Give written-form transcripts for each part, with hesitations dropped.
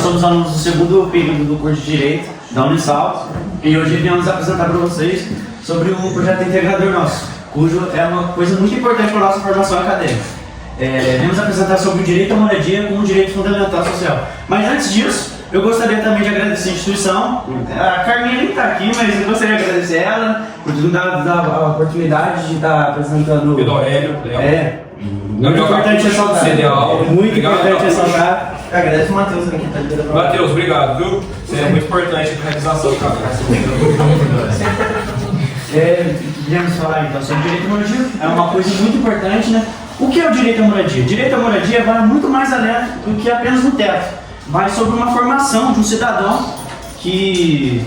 somos alunos do segundo período do curso de Direito da Unisal e hoje viemos apresentar para vocês sobre um projeto integrador nosso, cujo é uma coisa muito importante para a nossa formação acadêmica. Viemos apresentar sobre o direito à moradia como um direito fundamental social. Mas antes disso, eu gostaria também de agradecer a instituição. A Carminha nem está aqui, mas eu gostaria de agradecer ela por nos dar a oportunidade de estar apresentando. Pedro Aurélio, muito importante ressaltar. Muito importante ressaltar. Agradeço o Matheus aqui, tá liderando. Matheus, obrigado, viu? Você é muito importante para a realização do canal. Viemos falar então sobre direito à moradia. É uma coisa muito importante, né? O que é o direito à moradia? O direito à moradia vai muito mais além do que apenas no teto. Vai sobre uma formação de um cidadão que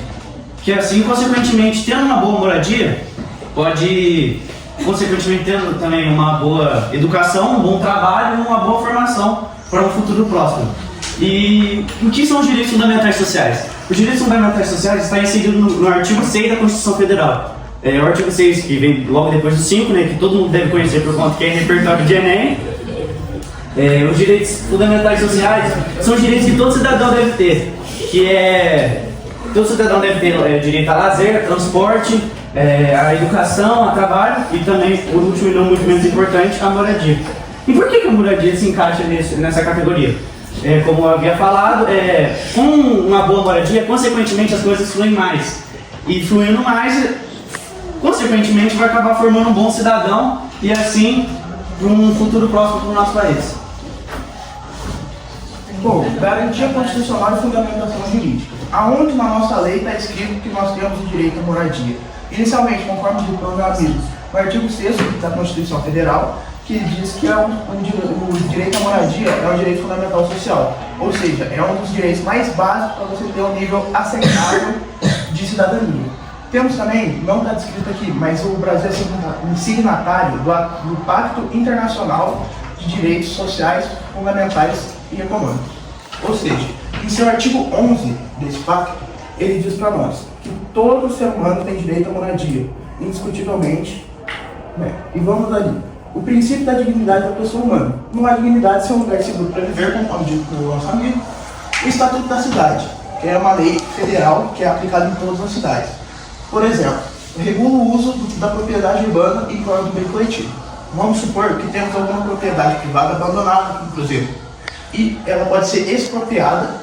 assim, consequentemente, tendo uma boa moradia, pode, consequentemente, tendo também uma boa educação, um bom trabalho e uma boa formação para um futuro próximo. E o que são os direitos fundamentais sociais? Os direitos fundamentais sociais estão inseridos no artigo 6 da Constituição Federal. O artigo 6, que vem logo depois do 5, né, que todo mundo deve conhecer por conta que é repertório de Enem. Os direitos fundamentais sociais são os direitos que todo cidadão deve ter, todo cidadão deve ter direito a lazer, transporte, a educação, a trabalho e também, por último e não muito menos importante, a moradia. E por que a moradia se encaixa nessa categoria? Como eu havia falado, com uma boa moradia, consequentemente as coisas fluem mais. E fluindo mais, consequentemente vai acabar formando um bom cidadão e assim um futuro próximo para o nosso país. Bom, garantia constitucional e fundamentação jurídica. Aonde na nossa lei está escrito que nós temos o direito à moradia? Inicialmente, conforme dito pelos meus amigos, o artigo 6º da Constituição Federal, que diz que o direito à moradia é um direito fundamental social, ou seja, é um dos direitos mais básicos para você ter um nível aceitável de cidadania. Temos também, não está descrito aqui, mas o Brasil é signatário do Pacto Internacional de Direitos Sociais, Fundamentais e Econômicos. Ou seja, em seu artigo 11 desse pacto, ele diz para nós que todo ser humano tem direito à moradia, indiscutivelmente, né? E vamos ali. O princípio da dignidade da pessoa humana. Não há dignidade sem um lugar seguro para viver, conforme dito pelo nosso amigo. O Estatuto da Cidade, que é uma lei federal que é aplicada em todas as cidades. Por exemplo, regula o uso da propriedade urbana em prol do bem coletivo. Vamos supor que temos alguma propriedade privada abandonada, inclusive, e ela pode ser expropriada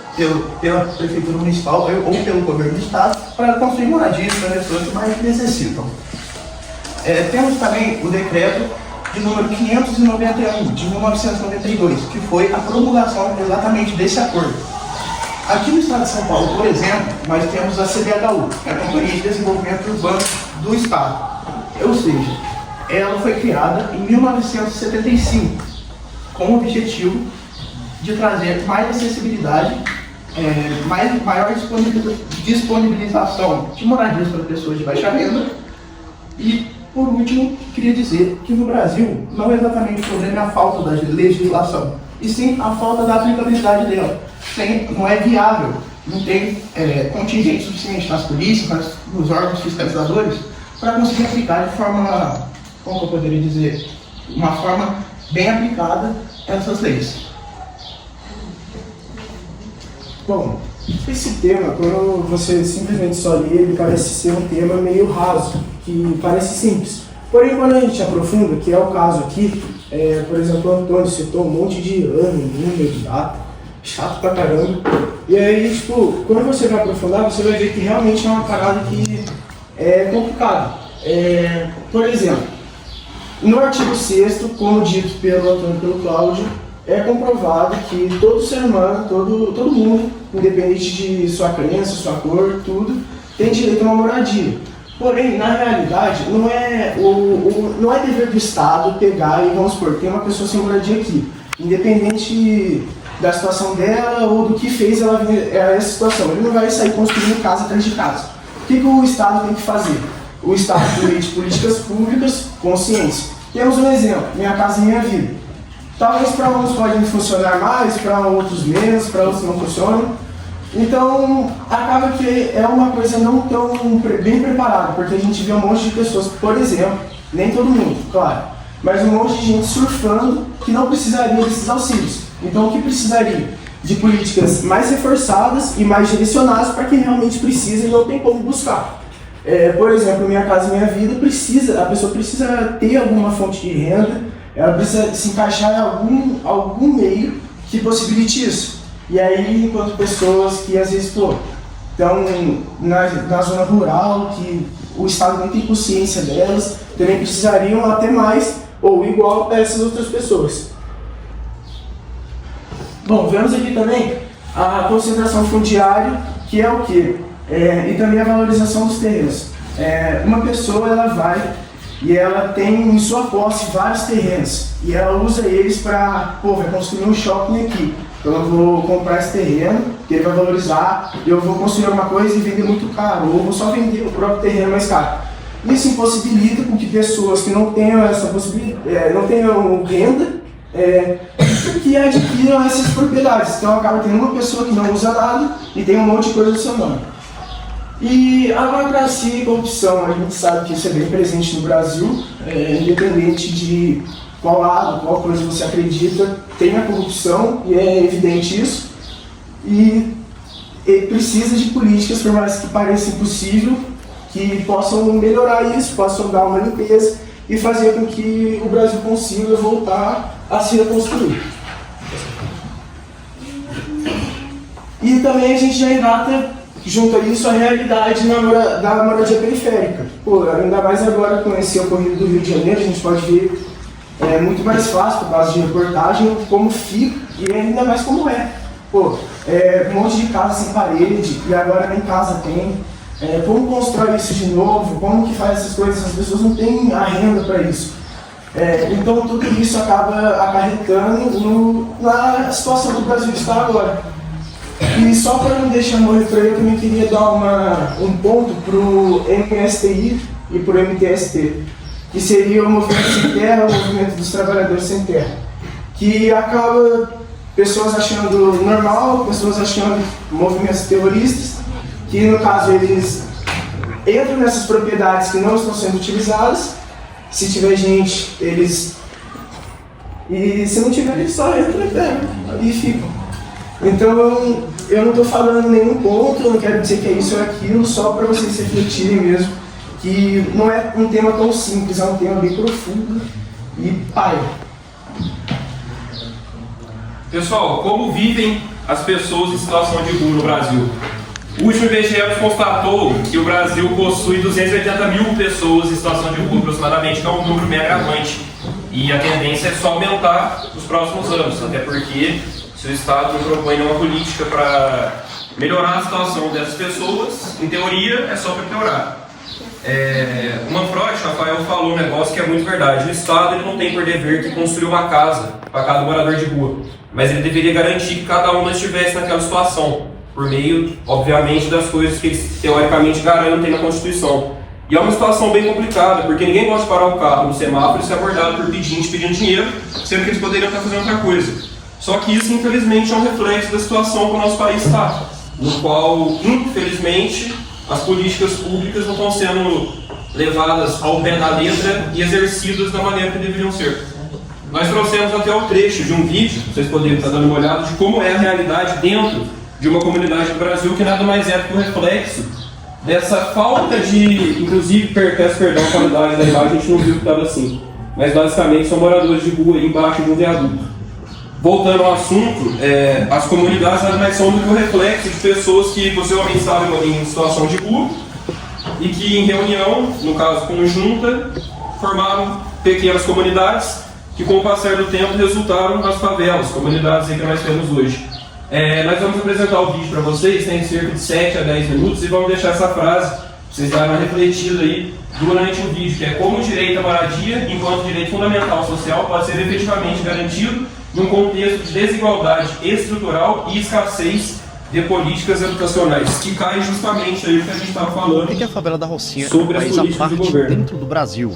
pela Prefeitura Municipal ou pelo Governo do Estado para construir moradias para pessoas que mais necessitam. Temos também o decreto de número 591, de 1992, que foi a promulgação exatamente desse acordo. Aqui no estado de São Paulo, por exemplo, nós temos a CDHU, que é a Companhia de Desenvolvimento Urbano do Estado. Ou seja, ela foi criada em 1975, com o objetivo de trazer mais acessibilidade, maior disponibilização de moradias para pessoas de baixa renda. E, por último, queria dizer que no Brasil não é exatamente o problema a falta da legislação, e sim a falta da aplicabilidade dela. Não é viável, não tem contingente suficiente nas polícias, nos órgãos fiscalizadores, para conseguir aplicar de forma, como eu poderia dizer, uma forma bem aplicada essas leis. Bom, esse tema, quando você simplesmente só lê, ele parece ser um tema meio raso, que parece simples. Porém, quando a gente aprofunda, que é o caso aqui, por exemplo, o Antônio citou um monte de ano, número, data, chato pra caramba. E aí, tipo, quando você vai aprofundar, você vai ver que realmente é uma parada que é complicada. Por exemplo, no artigo 6º, como dito pelo Antônio e pelo Cláudio, é comprovado que todo ser humano, todo mundo, independente de sua crença, sua cor, tudo, tem direito a uma moradia. Porém, na realidade, não é dever do Estado pegar e, vamos supor, tem uma pessoa sem moradia aqui, independente da situação dela ou do que fez ela vir a essa situação. Ele não vai sair construindo casa atrás de casa. O que o Estado tem que fazer? O Estado tem de políticas públicas com ciência. Temos um exemplo, Minha Casa Minha Vida. Talvez para uns podem funcionar mais, para outros menos, para outros não funcionam. Então, acaba que é uma coisa não tão bem preparada, porque a gente vê um monte de pessoas, por exemplo, nem todo mundo, claro, mas um monte de gente surfando que não precisaria desses auxílios. Então, o que precisaria? de políticas mais reforçadas e mais direcionadas para quem realmente precisa e não tem como buscar. Por exemplo, Minha Casa Minha Vida a pessoa precisa ter alguma fonte de renda, ela precisa se encaixar em algum meio que possibilite isso. E aí, enquanto pessoas que às vezes estão na zona rural, que o Estado não tem consciência delas, também precisariam até mais ou igual a essas outras pessoas. Bom, vemos aqui também a concentração fundiária, que é o quê? E também a valorização dos terrenos. Uma pessoa ela vai e ela tem em sua posse vários terrenos e ela usa eles para, vai construir um shopping aqui. Então eu vou comprar esse terreno, que ele vai valorizar, eu vou construir alguma coisa e vender muito caro, ou vou só vender o próprio terreno mais caro. Isso impossibilita com que pessoas que não tenham essa possibilidade, não tenham renda, que adquiram essas propriedades. Então acaba tendo uma pessoa que não usa nada e tem um monte de coisa no seu nome. E a burocracia e corrupção, a gente sabe que isso é bem presente no Brasil, independente de qual lado, qual coisa você acredita, tem a corrupção e é evidente isso. E precisa de políticas, por mais que pareça impossível, que possam melhorar isso, possam dar uma limpeza e fazer com que o Brasil consiga voltar a se reconstruir. E também a gente já engata junto a isso a realidade da moradia periférica. Ainda mais agora com esse ocorrido do Rio de Janeiro, a gente pode ver muito mais fácil, por causa de reportagem, como fica e ainda mais como é. Um monte de casa sem parede e agora nem casa tem. Como constrói isso de novo? Como que faz essas coisas? As pessoas não têm a renda para isso. Então tudo isso acaba acarretando na situação que o Brasil está agora. E só para não deixar morrer por aí, eu também queria dar um ponto para o MSTI e para o MTST, que seria o Movimento Sem Terra, o Movimento dos Trabalhadores Sem Terra, que acaba pessoas achando normal, pessoas achando movimentos terroristas, que no caso eles entram nessas propriedades que não estão sendo utilizadas, se tiver gente, eles... E se não tiver, eles só entram e ficam. Então eu não estou falando nenhum ponto, eu não quero dizer que é isso ou aquilo, só para vocês refletirem mesmo, que não é um tema tão simples, é um tema bem profundo e paia. Pessoal, como vivem as pessoas em situação de rua no Brasil? O último IBGE constatou que o Brasil possui 280 mil pessoas em situação de rua aproximadamente, que é um número bem agravante. E a tendência é só aumentar nos próximos anos, até porque se o Estado não propõe uma política para melhorar a situação dessas pessoas, em teoria é só para piorar. O Manfroy, Rafael, falou um negócio que é muito verdade. O Estado ele não tem por dever que construir uma casa para cada morador de rua, mas ele deveria garantir que cada um estivesse naquela situação, por meio, obviamente, das coisas que eles teoricamente garantem na Constituição. E é uma situação bem complicada, porque ninguém gosta de parar o carro no semáforo e ser abordado por pedinte pedindo dinheiro, sendo que eles poderiam estar fazendo outra coisa. Só que isso, infelizmente, é um reflexo da situação que o nosso país está, no qual, infelizmente, as políticas públicas não estão sendo levadas ao pé da letra e exercidas da maneira que deveriam ser. Nós trouxemos até o trecho de um vídeo, vocês poderiam estar dando uma olhada, de como é a realidade dentro de uma comunidade do Brasil, que nada mais é do que um reflexo dessa falta de, inclusive, peço perdão a qualidade da imagem, a gente não viu que estava assim, mas basicamente são moradores de rua embaixo de um viaduto. Voltando ao assunto, as comunidades nada mais são do que um reflexo de pessoas que possivelmente estavam em situação de rua e que em reunião, no caso conjunta, formaram pequenas comunidades que com o passar do tempo resultaram nas favelas, comunidades aí que nós temos hoje. Nós vamos apresentar o vídeo para vocês, tem cerca de 7 a 10 minutos e vamos deixar essa frase para vocês darem uma refletida aí durante o vídeo, que é como o direito à moradia, enquanto direito fundamental social, pode ser efetivamente garantido num contexto de desigualdade estrutural e escassez de políticas educacionais, que cai justamente aí o que a gente estava falando. O que é a favela da Rocinha sobre é um as país à políticas do parte governo dentro do Brasil?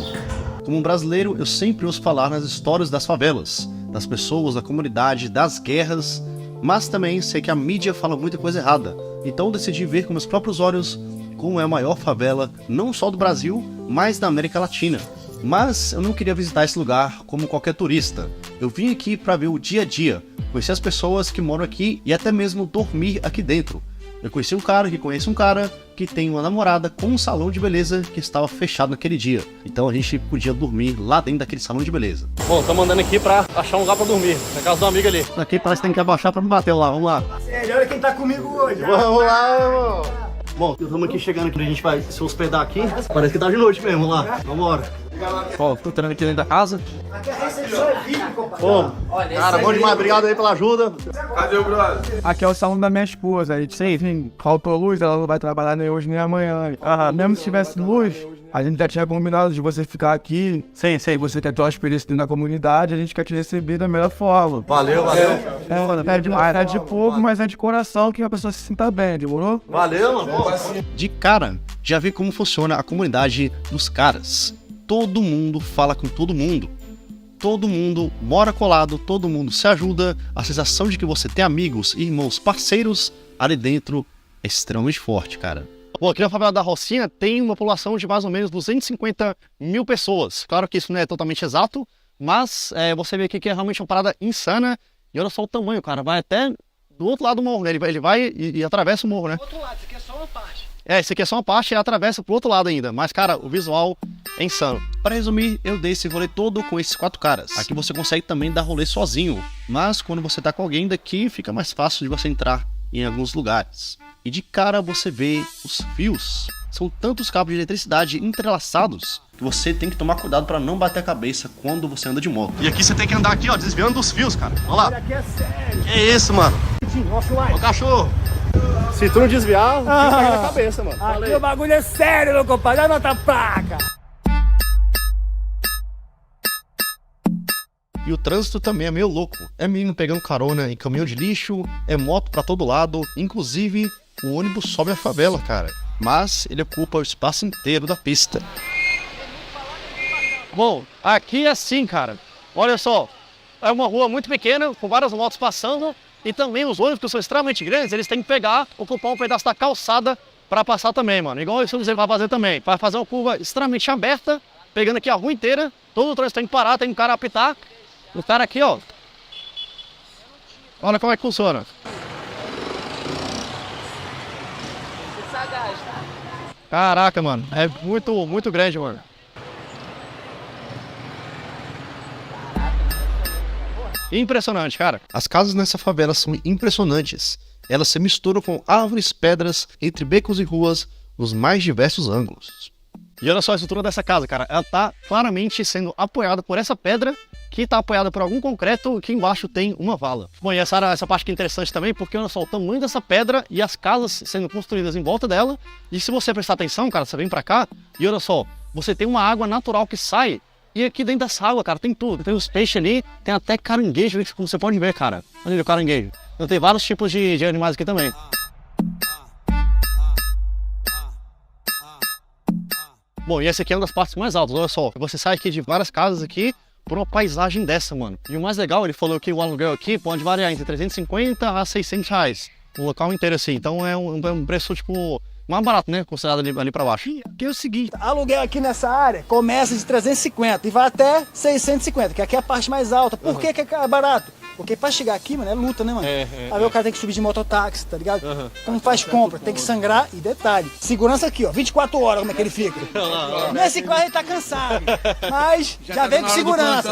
Como um brasileiro, eu sempre ouço falar nas histórias das favelas, das pessoas, da comunidade, das guerras, mas também sei que a mídia fala muita coisa errada. Então decidi ver com meus próprios olhos como é a maior favela, não só do Brasil, mas da América Latina. Mas eu não queria visitar esse lugar como qualquer turista. Eu vim aqui para ver o dia a dia, conhecer as pessoas que moram aqui e até mesmo dormir aqui dentro. Eu conheci um cara que conhece um cara que tem uma namorada com um salão de beleza que estava fechado naquele dia. Então a gente podia dormir lá dentro daquele salão de beleza. Bom, estamos andando aqui pra achar um lugar pra dormir, na casa de uma amiga ali. Aqui parece que tem que abaixar pra me bater lá, vamos lá. Sério, olha quem tá comigo hoje. Vamos lá, irmão. Bom, estamos aqui chegando aqui, a gente vai se hospedar aqui. Parece que tá de noite mesmo, vamos lá. Vambora. Ó, tô entrando aqui dentro da casa. Aqui a recepção é VIP, compadre. Pô, cara, bom demais, obrigado aí pela ajuda. Cadê o brother? Aqui é o salão da minha esposa. Aí, sei, enfim, faltou luz, ela não vai trabalhar nem hoje nem amanhã. Mesmo se tivesse luz, a gente já tinha combinado de você ficar aqui. Sei, você quer ter uma experiência dentro da comunidade, a gente quer te receber da melhor forma. Valeu. É de pouco, mas é de coração que a pessoa se sinta bem, demorou? Valeu, mano. De cara, já vi como funciona a comunidade dos caras. Todo mundo fala com todo mundo. Todo mundo mora colado, todo mundo se ajuda. A sensação de que você tem amigos, irmãos, parceiros ali dentro é extremamente forte, cara. Bom, aqui na favela da Rocinha tem uma população de mais ou menos 250 mil pessoas. Claro que isso não é totalmente exato, mas você vê aqui que é realmente uma parada insana. E olha só o tamanho, cara. Vai até do outro lado do morro, né? Ele vai e atravessa o morro, né? Do outro lado, isso aqui é só uma parte. Esse aqui é só uma parte e atravessa pro outro lado ainda. Mas, cara, o visual é insano. Para resumir, eu dei esse rolê todo com esses 4 caras. Aqui você consegue também dar rolê sozinho. Mas quando você tá com alguém daqui, fica mais fácil de você entrar em alguns lugares. E de cara você vê os fios. São tantos cabos de eletricidade entrelaçados que você tem que tomar cuidado para não bater a cabeça quando você anda de moto. E aqui você tem que andar aqui, ó, desviando dos fios, cara. Olha lá. Aqui é sério. Que isso, mano? Ó o cachorro. Se tu não desviar, fica aí na cabeça, mano. Aqui o bagulho é sério, meu compadre. Olha a nota placa. E o trânsito também é meio louco. É menino pegando carona em caminhão de lixo, é moto pra todo lado, inclusive o ônibus sobe a favela, cara. Mas ele ocupa o espaço inteiro da pista. Bom, aqui é assim, cara. Olha só, é uma rua muito pequena, com várias motos passando. E também os ônibus, que são extremamente grandes, eles têm que ocupar um pedaço da calçada pra passar também, mano. Igual isso você vai fazer também. Vai fazer uma curva extremamente aberta, pegando aqui a rua inteira. Todo o trânsito tem que parar, tem um cara apitar. O cara aqui, ó. Olha como é que funciona. Caraca, mano. É muito grande, mano. Impressionante, cara. As casas nessa favela são impressionantes. Elas se misturam com árvores, pedras, entre becos e ruas, nos mais diversos ângulos. E olha só a estrutura dessa casa, cara. Ela tá claramente sendo apoiada por essa pedra, que tá apoiada por algum concreto, que embaixo tem uma vala. Bom, e essa parte aqui é interessante também, porque olha só o tamanho dessa pedra e as casas sendo construídas em volta dela. E se você prestar atenção, cara, você vem pra cá e olha só, você tem uma água natural que sai. E aqui dentro dessa água, cara, tem tudo. Tem os peixes ali, tem até caranguejo, como você pode ver, cara. Olha ali o caranguejo. Então tem vários tipos de animais aqui também. Bom, e essa aqui é uma das partes mais altas, olha só. Você sai aqui de várias casas aqui por uma paisagem dessa, mano. E o mais legal, ele falou que o aluguel aqui pode variar entre 350 a 600 reais. O local inteiro assim. Então é um preço, tipo, mais barato, né? Considerado ali pra baixo. Aqui é o seguinte, aluguel aqui nessa área começa de 350 e vai até 650, que aqui é a parte mais alta. Por que que é barato? Porque pra chegar aqui, mano, é luta, né, mano? Aí o cara tem que subir de mototáxi, tá ligado? Então faz compra, tem que sangrar e detalhe. Segurança aqui, ó, 24 horas, como é que ele fica. Nesse carro ele tá cansado, mas já veio com segurança.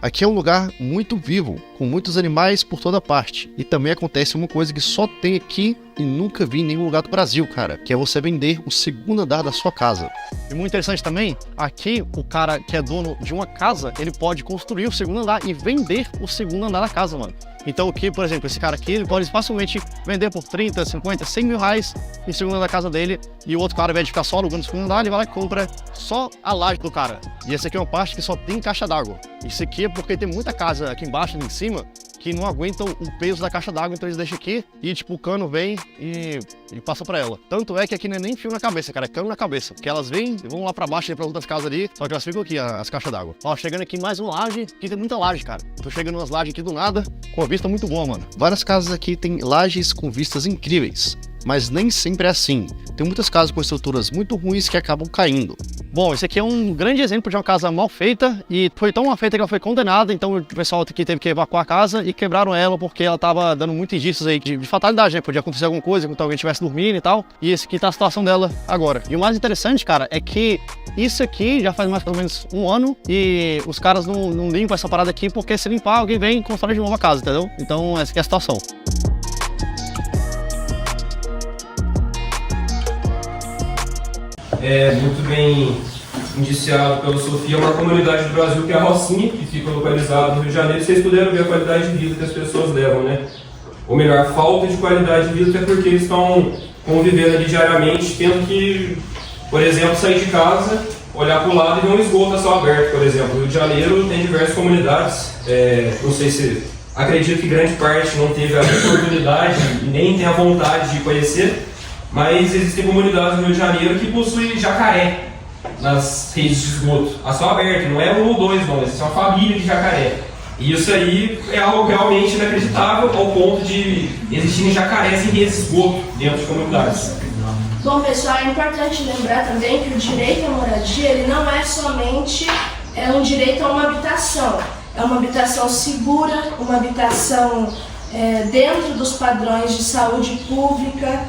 Aqui é um lugar muito vivo, com muitos animais por toda parte. E também acontece uma coisa que só tem aqui e nunca vi em nenhum lugar do Brasil, cara, que é você vender o segundo andar da sua casa. E muito interessante também, aqui o cara que é dono de uma casa, ele pode construir o segundo andar e vender o segundo andar da casa, mano. Então aqui, por exemplo, esse cara aqui, ele pode facilmente vender por 30, 50, 100 mil reais em segundo andar da casa dele, e o outro cara, ao invés de ficar só alugando o segundo andar, ele vai lá e compra só a laje do cara. E essa aqui é uma parte que só tem caixa d'água. Isso aqui é porque tem muita casa aqui embaixo, ali em cima, que não aguentam o peso da caixa d'água, então eles deixam aqui e tipo o cano vem e passa pra ela. Tanto é que aqui não é nem fio na cabeça, cara, é cano na cabeça, porque elas vêm e vão lá pra baixo, pra outras casas ali, só que elas ficam aqui, as caixas d'água. Ó, chegando aqui mais uma laje, aqui tem muita laje, cara. Tô chegando umas lajes aqui do nada, com a vista muito boa, mano. Várias casas aqui tem lajes com vistas incríveis, mas nem sempre é assim. Tem muitas casas com estruturas muito ruins que acabam caindo. Bom, esse aqui é um grande exemplo de uma casa mal feita e foi tão mal feita que ela foi condenada, então o pessoal aqui teve que evacuar a casa e quebraram ela porque ela tava dando muitos indícios aí de fatalidade, né? Podia acontecer alguma coisa enquanto alguém estivesse dormindo e tal. E esse aqui tá a situação dela agora. E o mais interessante, cara, é que isso aqui já faz mais pelo menos um ano e os caras não limpam essa parada aqui porque se limpar alguém vem e constrói de novo a casa, entendeu? Então essa aqui é a situação. É muito bem indiciado pela Sofia, uma comunidade do Brasil que é a Rocinha, que fica localizada no Rio de Janeiro. Vocês puderam ver a qualidade de vida que as pessoas levam, né? Ou melhor, a falta de qualidade de vida, até porque eles estão convivendo ali diariamente, tendo que, por exemplo, sair de casa, olhar para o lado e ver um esgoto a céu aberto, por exemplo. No Rio de Janeiro tem diversas comunidades, não sei se acredito que grande parte não teve a oportunidade e nem tem a vontade de conhecer, mas existem comunidades no Rio de Janeiro que possuem jacaré nas redes de esgoto, a céu aberto, não é um ou dois, não, é uma família de jacaré. E isso aí é algo realmente inacreditável ao ponto de existirem jacarés em redes de esgoto dentro de comunidades. Bom, pessoal, é importante lembrar também que o direito à moradia ele não é somente um direito a uma habitação. É uma habitação segura, uma habitação dentro dos padrões de saúde pública.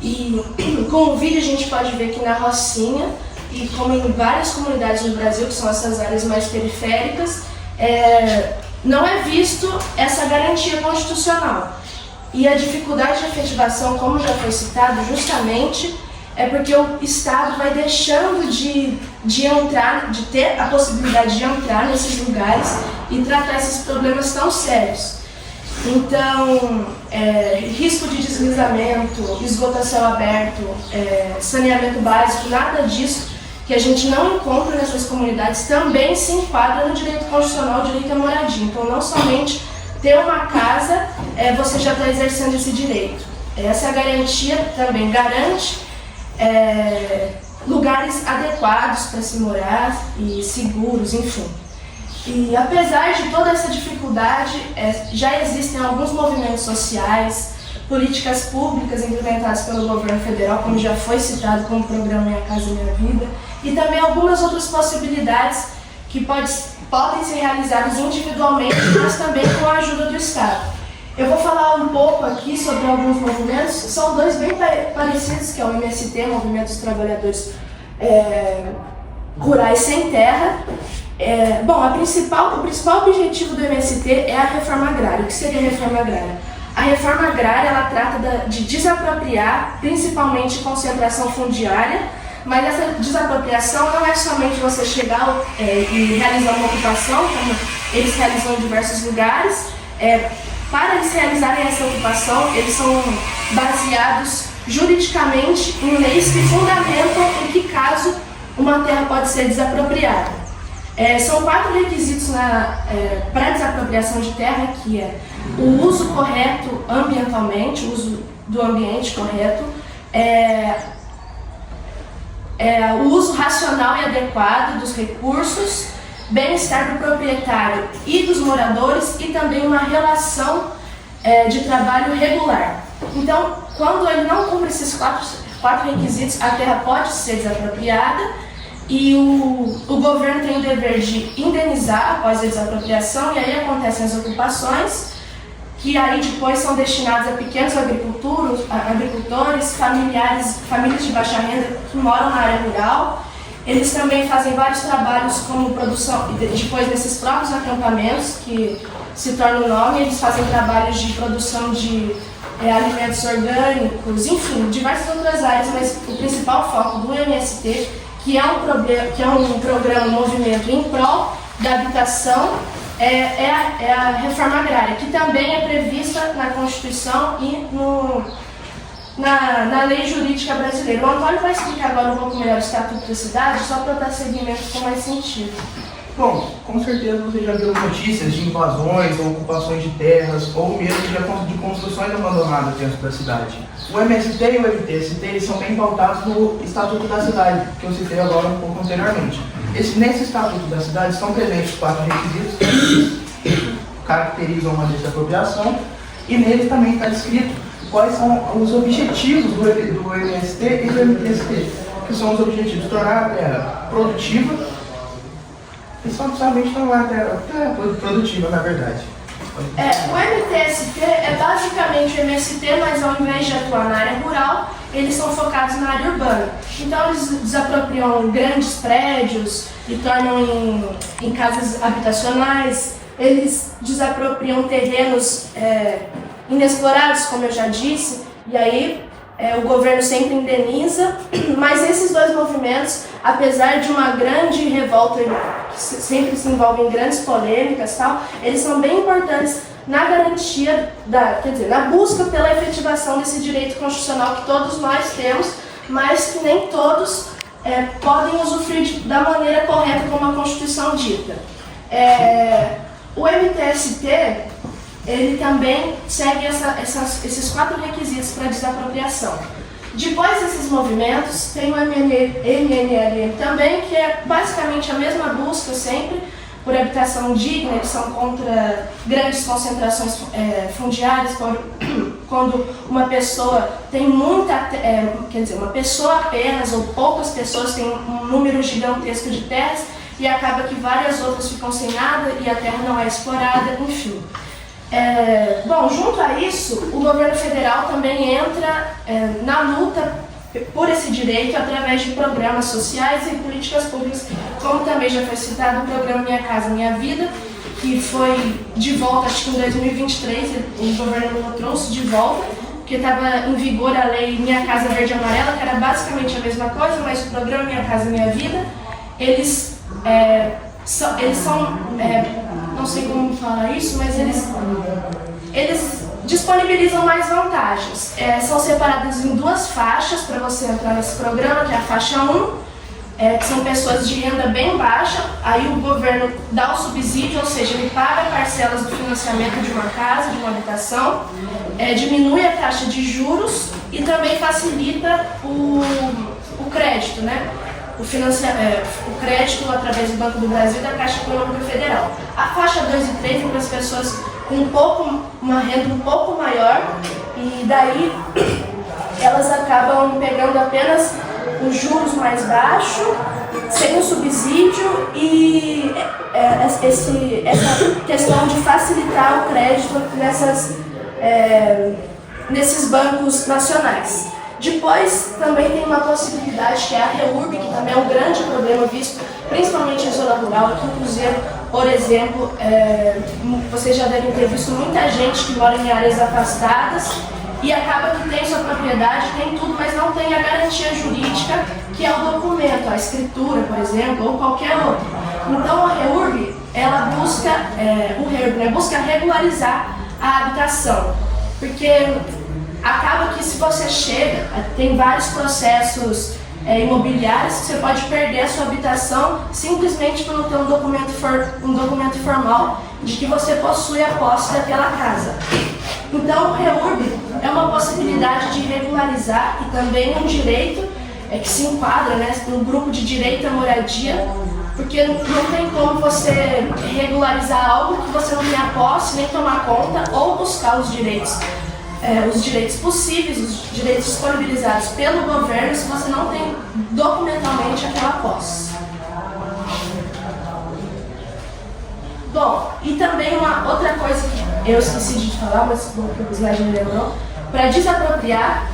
E com o vídeo a gente pode ver que na Rocinha, e como em várias comunidades no Brasil, que são essas áreas mais periféricas, não é visto essa garantia constitucional. E a dificuldade de efetivação, como já foi citado, justamente é porque o Estado vai deixando de entrar, de ter a possibilidade de entrar nesses lugares e tratar esses problemas tão sérios. Então, risco de deslizamento, esgoto a céu aberto, saneamento básico, nada disso que a gente não encontra nessas comunidades também se enquadra no direito constitucional, o direito à moradia. Então, não somente ter uma casa, você já está exercendo esse direito. Essa garantia também garante lugares adequados para se morar e seguros, enfim. E apesar de toda essa dificuldade, já existem alguns movimentos sociais, políticas públicas implementadas pelo governo federal, como já foi citado como o programa Minha Casa Minha Vida, e também algumas outras possibilidades que podem ser realizadas individualmente, mas também com a ajuda do Estado. Eu vou falar um pouco aqui sobre alguns movimentos, são dois bem parecidos, que é o MST, Movimento dos Trabalhadores Rurais Sem Terra. Bom, o principal objetivo do MST é a reforma agrária. O que seria a reforma agrária? A reforma agrária ela trata de desapropriar, principalmente concentração fundiária, mas essa desapropriação não é somente você chegar e realizar uma ocupação, como eles realizam em diversos lugares. Para eles realizarem essa ocupação, eles são baseados juridicamente em leis que fundamentam em que caso uma terra pode ser desapropriada. São 4 requisitos para desapropriação de terra, que é o uso correto ambientalmente, o uso do ambiente correto, o uso racional e adequado dos recursos, bem-estar do proprietário e dos moradores e também uma relação de trabalho regular. Então, quando ele não cumpre esses 4 requisitos, a terra pode ser desapropriada. E o governo tem o dever de indenizar após a desapropriação, e aí acontecem as ocupações, que aí depois são destinadas a pequenos agricultores, famílias de baixa renda que moram na área rural. Eles também fazem vários trabalhos como produção, depois desses próprios acampamentos, que se torna o nome, eles fazem trabalhos de produção de alimentos orgânicos, enfim, diversas outras áreas, mas o principal foco do MST, que é um programa, um movimento em prol da habitação, é a reforma agrária, que também é prevista na Constituição e na lei jurídica brasileira. O Antônio vai explicar agora um pouco melhor o Estatuto da Cidade, só para dar seguimento com mais sentido. Bom, com certeza você já viu notícias de invasões ou ocupações de terras ou mesmo de construções abandonadas dentro da cidade. O MST e o MTST eles são bem pautados no Estatuto da Cidade, que eu citei agora um pouco anteriormente. Nesse Estatuto da Cidade estão presentes 4 requisitos que caracterizam uma desapropriação, e nele também está descrito quais são os objetivos do MST e do MTST. que são os objetivos de tornar a terra produtiva, e só principalmente não é a terra produtiva, na verdade. O MTST é basicamente o MST, mas ao invés de atuar na área rural, eles são focados na área urbana. Então eles desapropriam grandes prédios e tornam em casas habitacionais, eles desapropriam terrenos inexplorados, como eu já disse, e aí o governo sempre indeniza, mas esses dois movimentos, apesar de uma grande revolta que sempre se envolve em grandes polêmicas, tal, eles são bem importantes na garantia, na busca pela efetivação desse direito constitucional que todos nós temos, mas que nem todos podem usufruir da maneira correta como a Constituição dita. O MTST, ele também segue esses 4 requisitos para desapropriação. Depois desses movimentos, tem o MNLM também, que é basicamente a mesma busca sempre por habitação digna. Eles são contra grandes concentrações fundiárias, quando uma pessoa tem uma pessoa apenas ou poucas pessoas têm um número gigantesco de terras e acaba que várias outras ficam sem nada e a terra não é explorada, enfim. Junto a isso, o governo federal também entra na luta por esse direito através de programas sociais e políticas públicas, como também já foi citado o programa Minha Casa Minha Vida, que foi de volta, acho que em 2023, o governo trouxe de volta, porque estava em vigor a lei Minha Casa Verde e Amarela, que era basicamente a mesma coisa, mas o programa Minha Casa Minha Vida, eles são não sei como falar isso, mas eles disponibilizam mais vantagens. São separadas em 2 faixas para você entrar nesse programa, que é a faixa 1, que são pessoas de renda bem baixa, aí o governo dá o subsídio, ou seja, ele paga parcelas do financiamento de uma casa, de uma habitação, diminui a taxa de juros e também facilita o crédito, né? O crédito através do Banco do Brasil e da Caixa Econômica Federal. A faixa 2 e 3 é para as pessoas com uma renda um pouco maior e daí elas acabam pegando apenas os juros mais baixos, sem o subsídio e essa questão de facilitar o crédito nesses bancos nacionais. Depois, também tem uma possibilidade que é a REURB, que também é um grande problema visto, principalmente em zona rural. Aqui em Cruzeiro, por exemplo, vocês já devem ter visto muita gente que mora em áreas afastadas e acaba que tem sua propriedade, tem tudo, mas não tem a garantia jurídica, que é o documento, a escritura, por exemplo, ou qualquer outro. Então, a REURB, ela busca regularizar a habitação, porque acaba que se você chega, tem vários processos imobiliários que você pode perder a sua habitação simplesmente por não ter um documento formal de que você possui a posse daquela casa. Então, o REURB é uma possibilidade de regularizar e também um direito que se enquadra, né, no grupo de direito à moradia, porque não tem como você regularizar algo que você não tem a posse, nem tomar conta ou buscar os direitos possíveis, os direitos disponibilizados pelo governo, se você não tem documentalmente aquela posse. Bom, e também uma outra coisa que eu esqueci de falar, mas o slide me lembrou, para desapropriar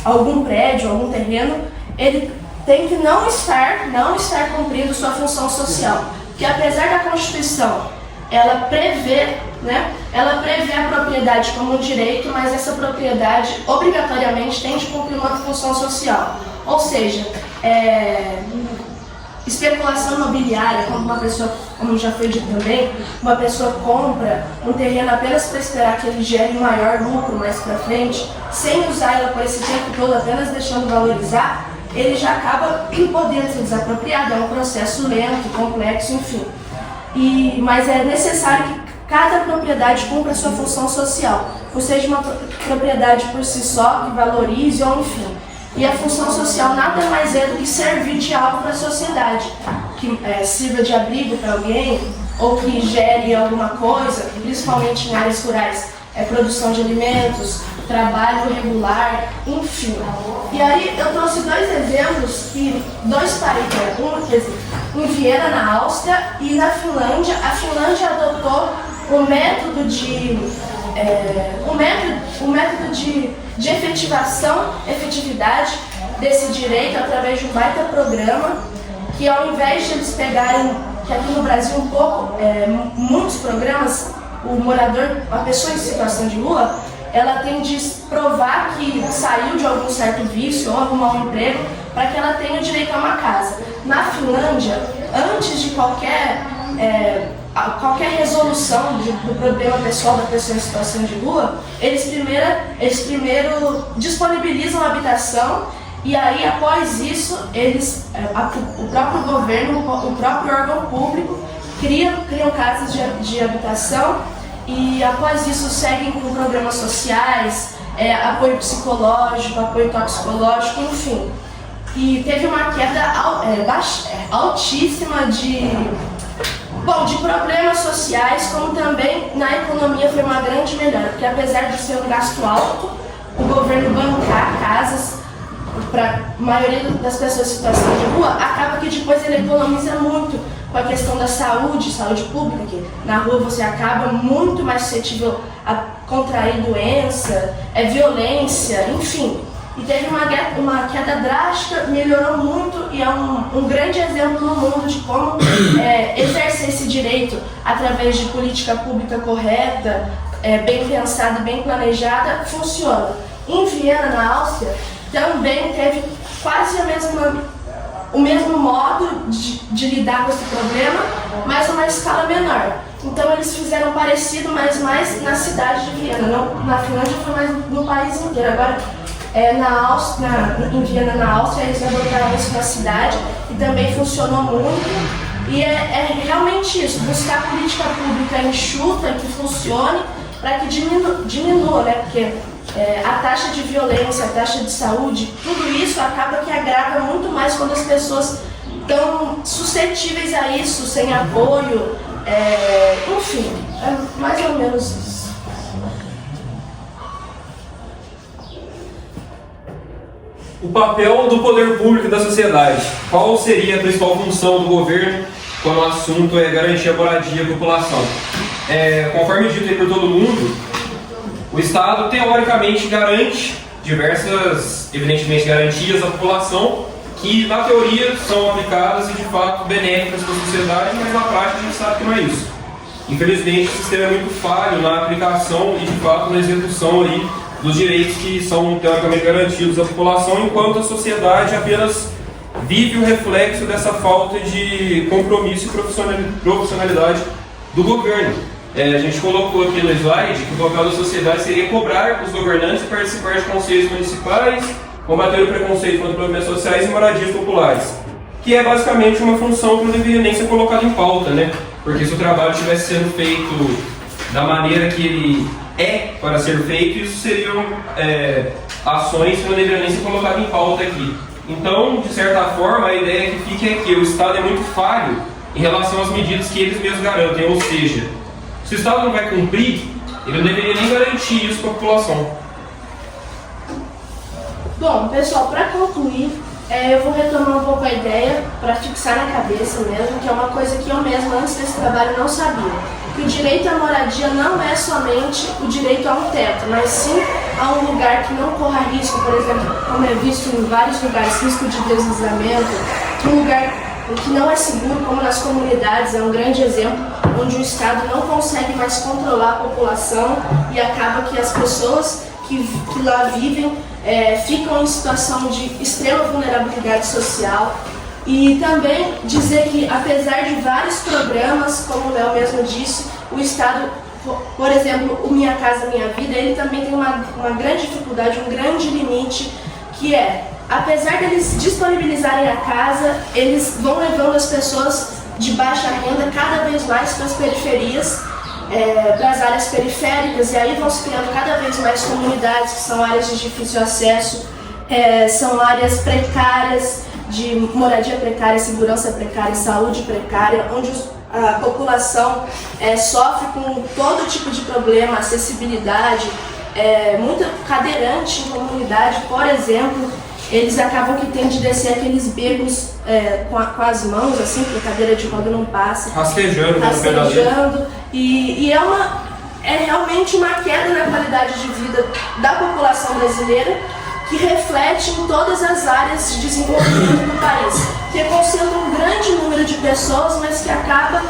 algum prédio, algum terreno, ele tem que não estar cumprindo sua função social. Porque apesar da Constituição, ela prevê a propriedade como um direito, mas essa propriedade obrigatoriamente tem de cumprir uma função social. Ou seja, especulação imobiliária, como já foi dito também, uma pessoa compra um terreno apenas para esperar que ele gere um maior lucro mais para frente, sem usar ela por esse tempo todo, apenas deixando valorizar, ele já acaba podendo ser desapropriado. É um processo lento, complexo, enfim. Mas é necessário que cada propriedade cumpra a sua função social, ou seja, uma propriedade por si só, que valorize ou enfim. E a função social nada mais é do que servir de algo para a sociedade, que sirva de abrigo para alguém, ou que gere alguma coisa, principalmente em áreas rurais, produção de alimentos, trabalho regular, enfim. E aí eu trouxe dois exemplos que dois países, em Viena, na Áustria, e na Finlândia. A Finlândia adotou um método de efetividade desse direito através de um baita programa, que ao invés de eles pegarem, que aqui no Brasil muitos programas, a pessoa em situação de rua, ela tem de provar que saiu de algum certo vício ou arrumar um emprego para que ela tenha o direito a uma casa. Na Finlândia, antes de qualquer resolução do problema pessoal da pessoa em situação de rua, eles primeiro disponibilizam a habitação e aí, após isso, o próprio governo, o próprio órgão público criam casas de habitação e, após isso, seguem com programas sociais, apoio psicológico, apoio toxicológico, enfim. E teve uma queda altíssima de problemas sociais, como também na economia foi uma grande melhora, porque apesar de ser um gasto alto, o governo bancar casas para a maioria das pessoas em situação de rua, acaba que depois ele economiza muito com a questão da saúde pública, que na rua você acaba muito mais suscetível a contrair doença, violência, enfim. E teve uma queda drástica, melhorou muito e é um grande exemplo no mundo de como exercer esse direito através de política pública correta, bem pensada e bem planejada, funciona. Em Viena, na Áustria, também teve quase o mesmo modo de lidar com esse problema, mas a uma escala menor. Então eles fizeram parecido, mas mais na cidade de Viena. Não, na Finlândia foi mais no país inteiro. Agora, em Viena, na Áustria, eles adotaram isso na cidade e também funcionou muito. E é realmente isso, buscar política pública enxuta, que funcione, para que diminua, né? Porque a taxa de violência, a taxa de saúde, tudo isso acaba que agrava muito mais quando as pessoas estão suscetíveis a isso, sem apoio, enfim, é mais ou menos isso. O papel do poder público e da sociedade. Qual seria a principal função do governo quando o assunto é garantir a moradia da população? Conforme dito aí por todo mundo, o Estado, teoricamente, garante diversas, evidentemente, garantias à população que, na teoria, são aplicadas e, de fato, benéficas para a sociedade, mas na prática a gente sabe que não é isso. Infelizmente, o sistema é muito falho na aplicação e, de fato, na execução aí dos direitos que são, teoricamente, garantidos à população, enquanto a sociedade apenas vive o reflexo dessa falta de compromisso e profissionalidade do governo. A gente colocou aqui no slide que o papel da sociedade seria cobrar os governantes participar de conselhos municipais, combater o preconceito contra problemas sociais e moradias populares, que é basicamente uma função que não deveria nem ser colocada em pauta, né? Porque se o trabalho estivesse sendo feito da maneira que ele é para ser feito, isso seriam ações que não deveriam nem ser colocadas em pauta aqui. Então, de certa forma, a ideia que fica é que o Estado é muito falho em relação às medidas que eles mesmos garantem, ou seja, se o Estado não vai cumprir, ele não deveria nem garantir isso para a população. Bom, pessoal, para concluir, eu vou retomar um pouco a ideia para fixar na cabeça mesmo, que é uma coisa que eu mesma, antes desse trabalho, não sabia. Que o direito à moradia não é somente o direito a um teto, mas sim a um lugar que não corra risco, por exemplo, como é visto em vários lugares, risco de deslizamento, um lugar que não é seguro, como nas comunidades, é um grande exemplo, onde o Estado não consegue mais controlar a população e acaba que as pessoas que lá vivem ficam em situação de extrema vulnerabilidade social. E também dizer que, apesar de vários programas, como o Léo mesmo disse, o Estado, por exemplo, o Minha Casa Minha Vida, ele também tem uma grande dificuldade, um grande limite, que apesar deles disponibilizarem a casa, eles vão levando as pessoas de baixa renda cada vez mais para as periferias, para as áreas periféricas, e aí vão se criando cada vez mais comunidades que são áreas de difícil acesso, são áreas precárias, de moradia precária, segurança precária, saúde precária, onde a população sofre com todo tipo de problema, acessibilidade, Muita cadeirante em comunidade, por exemplo, eles acabam que tem de descer aqueles becos com as mãos, assim, porque a cadeira de roda não passa. Rastejando. E é realmente uma queda na qualidade de vida da população brasileira, que reflete em todas as áreas de desenvolvimento do país, que concentra um grande número de pessoas, mas que acaba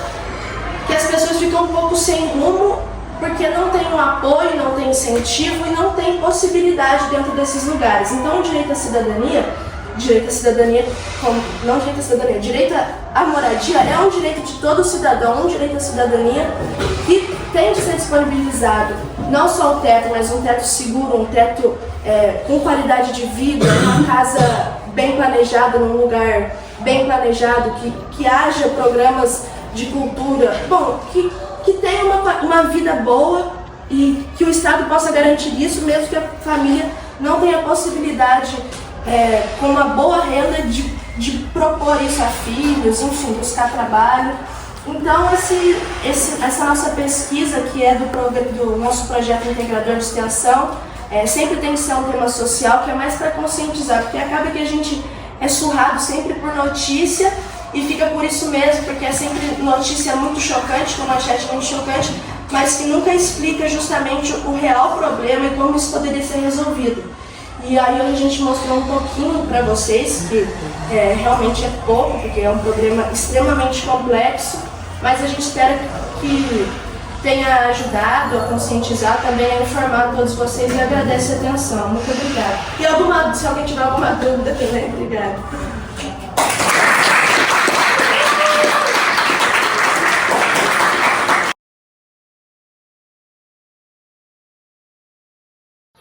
que as pessoas ficam um pouco sem rumo, porque não tem um apoio, não tem incentivo e não tem possibilidade dentro desses lugares. Então, o direito à moradia é um direito de todo cidadão, um direito à cidadania, que tem de ser disponibilizado não só o teto, mas um teto seguro, um teto com qualidade de vida, uma casa bem planejada, num lugar bem planejado, que haja programas de cultura, que tenha uma vida boa e que o Estado possa garantir isso, mesmo que a família não tenha possibilidade, com uma boa renda, de propor isso a filhos, enfim, buscar trabalho. Então, essa nossa pesquisa, que é do nosso projeto integrador de extensão, sempre tem que ser um tema social, que é mais para conscientizar, porque acaba que a gente é surrado sempre por notícia e fica por isso mesmo, porque é sempre notícia muito chocante, com manchete muito chocante, mas que nunca explica justamente o real problema e como isso poderia ser resolvido. E aí a gente mostrou um pouquinho para vocês, que realmente é pouco, porque é um problema extremamente complexo, mas a gente espera que tenha ajudado a conscientizar, também a informar todos vocês, e agradeço a atenção. Muito obrigada. E se alguém tiver alguma dúvida também, obrigada.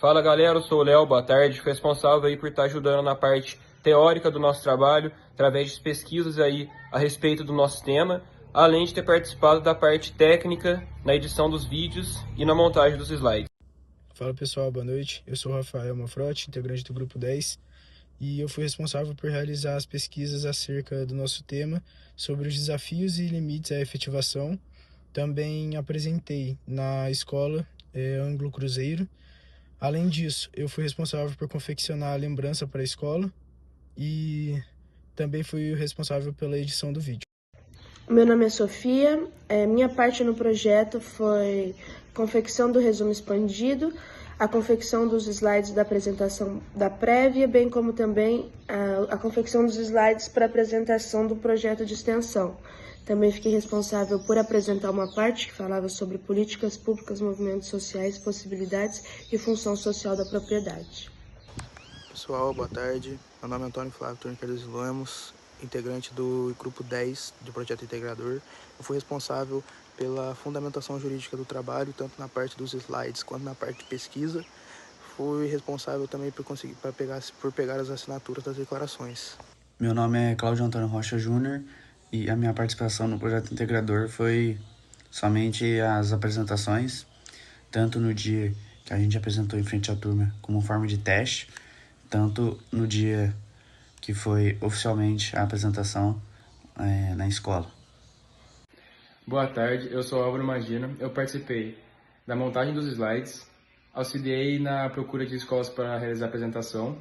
Fala galera, eu sou o Léo, boa tarde, responsável aí por estar ajudando na parte teórica do nosso trabalho, através de pesquisas aí a respeito do nosso tema, além de ter participado da parte técnica, na edição dos vídeos e na montagem dos slides. Fala pessoal, boa noite, eu sou o Rafael Mafrotti, integrante do Grupo 10, e eu fui responsável por realizar as pesquisas acerca do nosso tema, sobre os desafios e limites à efetivação. Também apresentei na escola Ângulo Cruzeiro. Além disso, eu fui responsável por confeccionar a lembrança para a escola e também fui o responsável pela edição do vídeo. Meu nome é Sofia, minha parte no projeto foi confecção do resumo expandido, a confecção dos slides da apresentação da prévia, bem como também a confecção dos slides para a apresentação do projeto de extensão. Também fiquei responsável por apresentar uma parte que falava sobre políticas públicas, movimentos sociais, possibilidades e função social da propriedade. Pessoal, boa tarde. Meu nome é Antônio Flávio Turno Cardoso Lemos, integrante do Grupo 10 do Projeto Integrador. Eu fui responsável pela fundamentação jurídica do trabalho, tanto na parte dos slides quanto na parte de pesquisa. Fui responsável também por pegar as assinaturas das declarações. Meu nome é Cláudio Antônio Rocha Júnior. E a minha participação no projeto integrador foi somente as apresentações, tanto no dia que a gente apresentou em frente à turma como forma de teste, tanto no dia que foi oficialmente a apresentação na escola. Boa tarde, eu sou Álvaro Magina, eu participei da montagem dos slides, auxiliei na procura de escolas para realizar a apresentação,